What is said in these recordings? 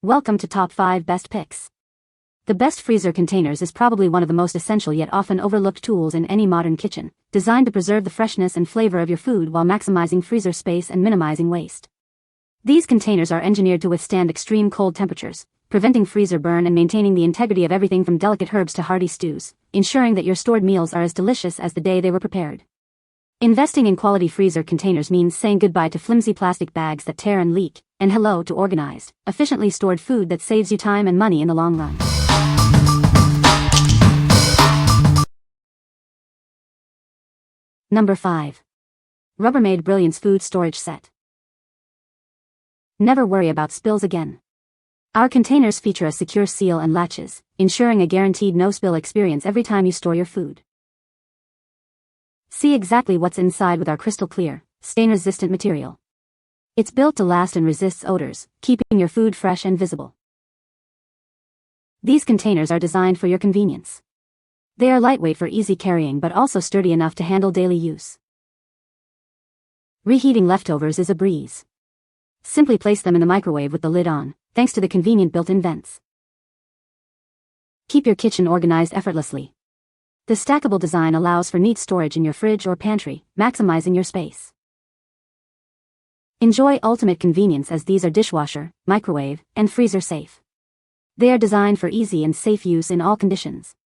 Welcome to Top 5 Best Picks. The best freezer containers is probably one of the most essential yet often overlooked tools in any modern kitchen, designed to preserve the freshness and flavor of your food while maximizing freezer space and minimizing waste. These containers are engineered to withstand extreme cold temperatures, preventing freezer burn and maintaining the integrity of everything from delicate herbs to hearty stews, ensuring that your stored meals are as delicious as the day they were prepared. Investing in quality freezer containers means saying goodbye to flimsy plastic bags that tear and leak, and hello to organized, efficiently stored food that saves you time and money in the long run. Number 5. Rubbermaid Brilliance Food Storage Set. Never worry about spills again. Our containers feature a secure seal and latches, ensuring a guaranteed no-spill experience every time you store your food. See exactly what's inside with our crystal clear, stain-resistant material. It's built to last and resists odors, keeping your food fresh and visible. These containers are designed for your convenience. They are lightweight for easy carrying but also sturdy enough to handle daily use. Reheating leftovers is a breeze. Simply place them in the microwave with the lid on, thanks to the convenient built-in vents. Keep your kitchen organized effortlessly. The stackable design allows for neat storage in your fridge or pantry, maximizing your space. Enjoy ultimate convenience as these are dishwasher, microwave, and freezer safe. They are designed for easy and safe use in all conditions.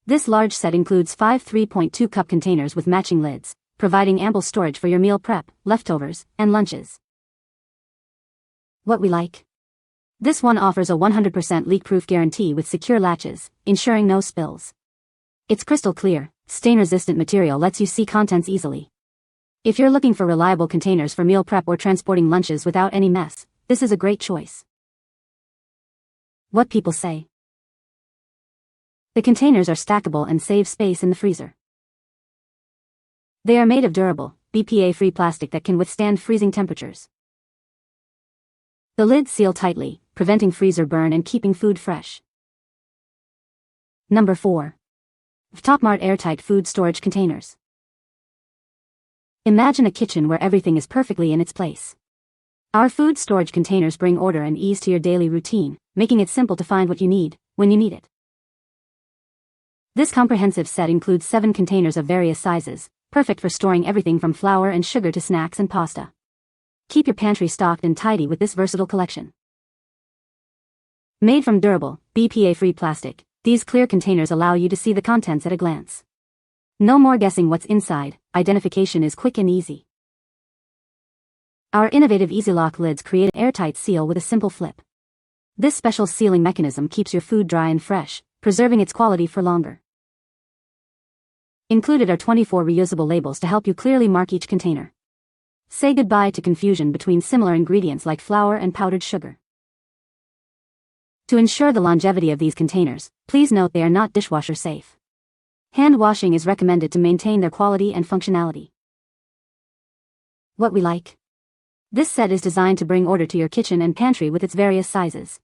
This large set includes 5 3.2-cup containers with matching lids, providing ample storage for your meal prep, leftovers, and lunches. What we like? This one offers a 100% leak-proof guarantee with secure latches, ensuring no spills. Its crystal clear, stain-resistant material lets you see contents easily. If you're looking for reliable containers for meal prep or transporting lunches without any mess, this is a great choice. What people say. The containers are stackable and save space in the freezer. They are made of durable, BPA-free plastic that can withstand freezing temperatures. The lids seal tightly, preventing freezer burn and keeping food fresh. Number 4. Vtopmart Airtight Food Storage Containers. Imagine a kitchen where everything is perfectly in its place. Our food storage containers bring order and ease to your daily routine, making it simple to find what you need, when you need it. This comprehensive set includes 7 containers of various sizes, perfect for storing everything from flour and sugar to snacks and pasta. Keep your pantry stocked and tidy with this versatile collection. Made from durable, BPA-free plastic, these clear containers allow you to see the contents at a glance. No more guessing what's inside, identification is quick and easy. Our innovative EasyLock lids create an airtight seal with a simple flip. This special sealing mechanism keeps your food dry and fresh, preserving its quality for longer. Included are 24 reusable labels to help you clearly mark each container. Say goodbye to confusion between similar ingredients like flour and powdered sugar. To ensure the longevity of these containers, please note they are not dishwasher safe. Hand washing is recommended to maintain their quality and functionality. What we like? This set is designed to bring order to your kitchen and pantry with its various sizes.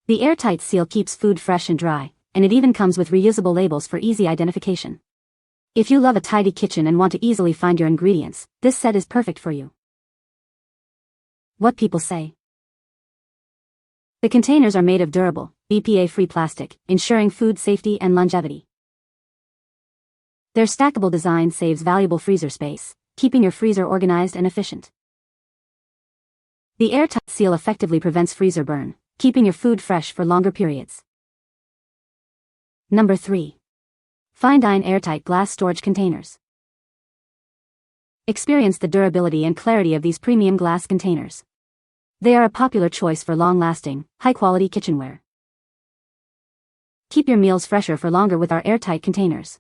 The airtight seal keeps food fresh and dry, and it even comes with reusable labels for easy identification. If you love a tidy kitchen and want to easily find your ingredients, this set is perfect for you. What people say. The containers are made of durable, BPA-free plastic, ensuring food safety and longevity. Their stackable design saves valuable freezer space, keeping your freezer organized and efficient. The airtight seal effectively prevents freezer burn, keeping your food fresh for longer periods. Number 3. FineDine Airtight Glass Storage Containers. Experience the durability and clarity of these premium glass containers. They are a popular choice for long-lasting, high-quality kitchenware. Keep your meals fresher for longer with our airtight containers.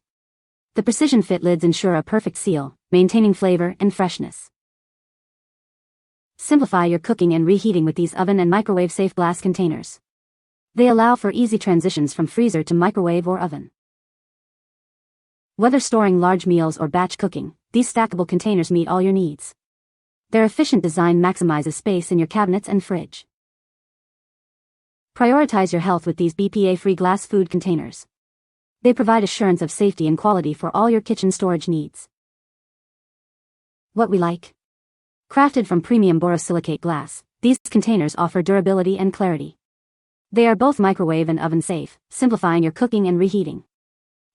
The precision-fit lids ensure a perfect seal, maintaining flavor and freshness. Simplify your cooking and reheating with these oven and microwave-safe glass containers. They allow for easy transitions from freezer to microwave or oven. Whether storing large meals or batch cooking, these stackable containers meet all your needs. Their efficient design maximizes space in your cabinets and fridge. Prioritize your health with these BPA-free glass food containers. They provide assurance of safety and quality for all your kitchen storage needs. What we like? Crafted from premium borosilicate glass, these containers offer durability and clarity. They are both microwave and oven safe, simplifying your cooking and reheating.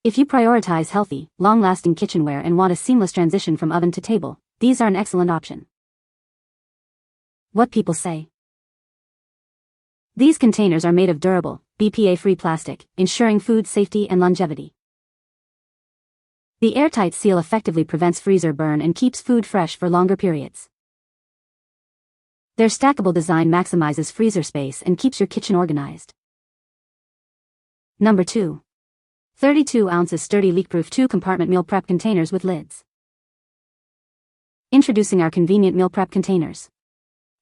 If you prioritize healthy, long-lasting kitchenware and want a seamless transition from oven to table, these are an excellent option. What people say. These containers are made of durable, BPA-free plastic, ensuring food safety and longevity. The airtight seal effectively prevents freezer burn and keeps food fresh for longer periods. Their stackable design maximizes freezer space and keeps your kitchen organized. Number 2. 32 ounces sturdy leak-proof 2-compartment meal prep containers with lids. Introducing our convenient meal prep containers.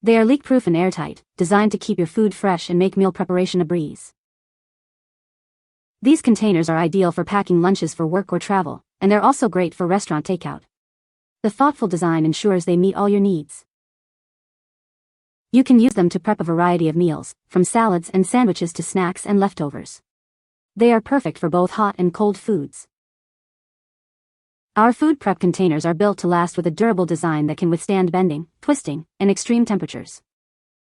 They are leak-proof and airtight, designed to keep your food fresh and make meal preparation a breeze. These containers are ideal for packing lunches for work or travel, and they're also great for restaurant takeout. The thoughtful design ensures they meet all your needs. You can use them to prep a variety of meals, from salads and sandwiches to snacks and leftovers. They are perfect for both hot and cold foods. Our food prep containers are built to last with a durable design that can withstand bending, twisting, and extreme temperatures.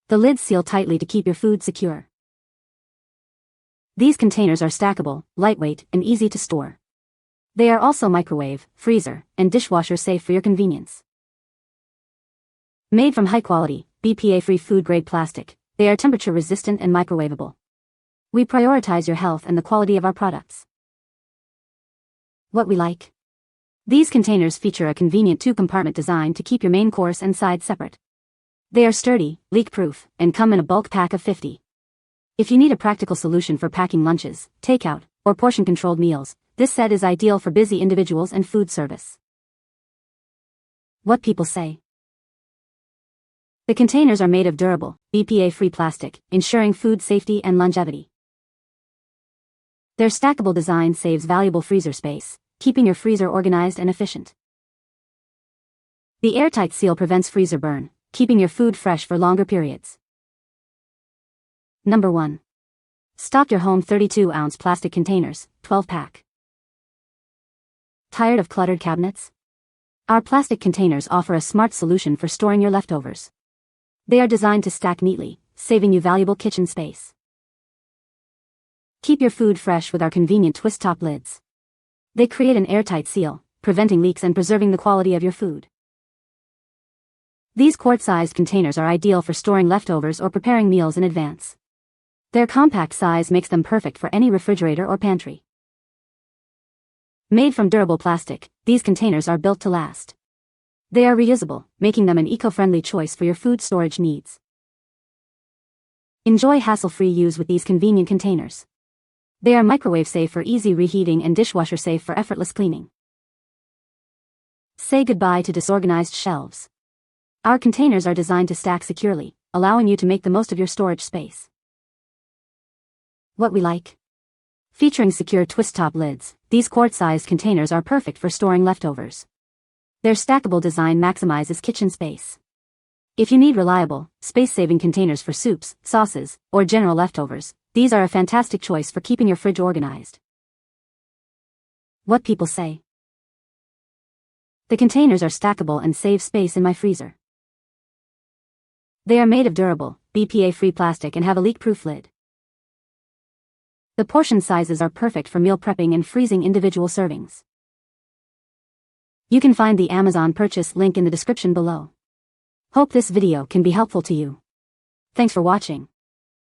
The lids seal tightly to keep your food secure. These containers are stackable, lightweight, and easy to store. They are also microwave, freezer, and dishwasher safe for your convenience. Made from high-quality, BPA-free food-grade plastic, they are temperature-resistant and microwavable. We prioritize your health and the quality of our products. What we like. These containers feature a convenient 2-compartment design to keep your main course and sides separate. They are sturdy, leak-proof, and come in a bulk pack of 50. If you need a practical solution for packing lunches, takeout, or portion-controlled meals, this set is ideal for busy individuals and food service. What people say. The containers are made of durable, BPA-free plastic, ensuring food safety and longevity. Their stackable design saves valuable freezer space, keeping your freezer organized and efficient. The airtight seal prevents freezer burn, keeping your food fresh for longer periods. Number 1. Stock your home 32-ounce plastic containers, 12-pack. Tired of cluttered cabinets? Our plastic containers offer a smart solution for storing your leftovers. They are designed to stack neatly, saving you valuable kitchen space. Keep your food fresh with our convenient twist-top lids. They create an airtight seal, preventing leaks and preserving the quality of your food. These quart-sized containers are ideal for storing leftovers or preparing meals in advance. Their compact size makes them perfect for any refrigerator or pantry. Made from durable plastic, these containers are built to last. They are reusable, making them an eco-friendly choice for your food storage needs. Enjoy hassle-free use with these convenient containers. They are microwave-safe for easy reheating and dishwasher-safe for effortless cleaning. Say goodbye to disorganized shelves. Our containers are designed to stack securely, allowing you to make the most of your storage space. What we like. Featuring secure twist-top lids, these quart-sized containers are perfect for storing leftovers. Their stackable design maximizes kitchen space. If you need reliable, space-saving containers for soups, sauces, or general leftovers, these are a fantastic choice for keeping your fridge organized. What people say. The containers are stackable and save space in my freezer. They are made of durable, BPA-free plastic and have a leak-proof lid. The portion sizes are perfect for meal prepping and freezing individual servings. You can find the Amazon purchase link in the description below. Hope this video can be helpful to you. Thanks for watching.